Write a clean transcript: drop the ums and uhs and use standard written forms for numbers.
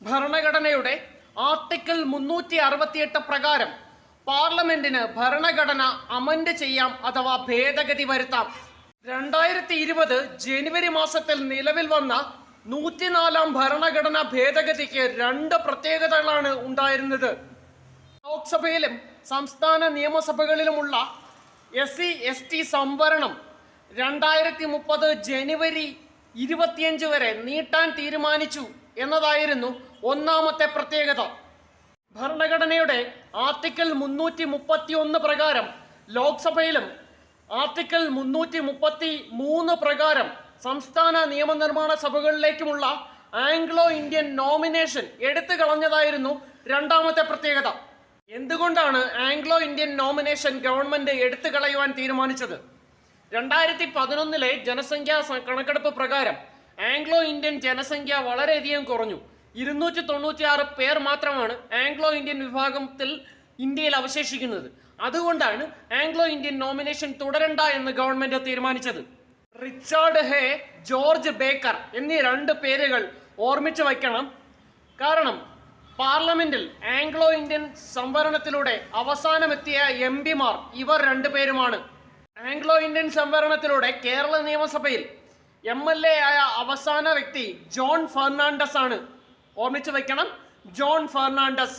ഭരണഘടനയുടെ ആർട്ടിക്കിൾ 368 പ്രകാരം പാർലമെന്റിന് ഭരണഘടന അമെൻഡ് ചെയ്യാം അഥവാ ഭേദഗതി വരുത്താം. 2020 ജനുവരി മാസത്തിൽ നിലവിൽ വന്ന 104-ാം ഭരണഘടനാ ഭേദഗതിക്ക് 2 പ്രത്യേകതകളാണ് ഉണ്ടായിരുന്നത്. ലോക്സഭയിലും സംസ്ഥാന നിയമസഭകളിലുമുള്ള SC/ST സംവരണം 2030 ജനുവരി 25 വരെ നീട്ടാൻ തീരുമാനിച്ചു എന്നതായിരുന്നു ഒന്നാമത്തെ പ്രത്യേകത. ഭരണഘടനയുടെ ആർട്ടിക്കിൾ 331 പ്രകാരം ലോക്സഭയിലും ആർട്ടിക്കിൾ 333 പ്രകാരം സംസ്ഥാന നിയമനിർമ്മാണ സഭകളിലേക്കുമുള്ള ആംഗ്ലോ ഇന്ത്യൻ നോമിനേഷൻ എടുത്തു കളഞ്ഞതായിരുന്നു രണ്ടാമത്തെ പ്രത്യേകത. എന്തുകൊണ്ടാണ് ആംഗ്ലോ ഇന്ത്യൻ നോമിനേഷൻ ഗവൺമെന്റ് എടുത്തു കളയുവാൻ തീരുമാനിച്ചത്? 2011 ജനസംഖ്യാ കണക്കെടുപ്പ് പ്രകാരം ആംഗ്ലോ ഇന്ത്യൻ ജനസംഖ്യ വളരെയധികം കുറഞ്ഞു. 296 പേർ മാത്രമാണ് ആംഗ്ലോ ഇന്ത്യൻ വിഭാഗത്തിൽ ഇന്ത്യയിൽ അവശേഷിക്കുന്നത്. അതുകൊണ്ടാണ് ആംഗ്ലോ ഇന്ത്യൻ നോമിനേഷൻ തുടരണ്ട എന്ന് ഗവൺമെന്റ് തീരുമാനിച്ചത്. റിച്ചാർഡ് ഹേ, ജോർജ് ബേക്കർ എന്നീ 2 പേരുകൾ ഓർമ്മിച്ചു വയ്ക്കണം. കാരണം പാർലമെന്റിൽ ആംഗ്ലോ ഇന്ത്യൻ സംവരണത്തിലൂടെ അവസാനമെത്തിയ MP-മാർ ഇവർ 2 പേരുമാണ്. ആംഗ്ലോ ഇന്ത്യൻ സംവരണത്തിലൂടെ കേരള നിയമസഭയിൽ MLA ആയ അവസാന വ്യക്തി ജോൺ ഫെർണാണ്ടസ് ആണ്. ഓർമ്മിച്ചു വയ്ക്കണം, ജോൺ ഫെർണാണ്ടസ്.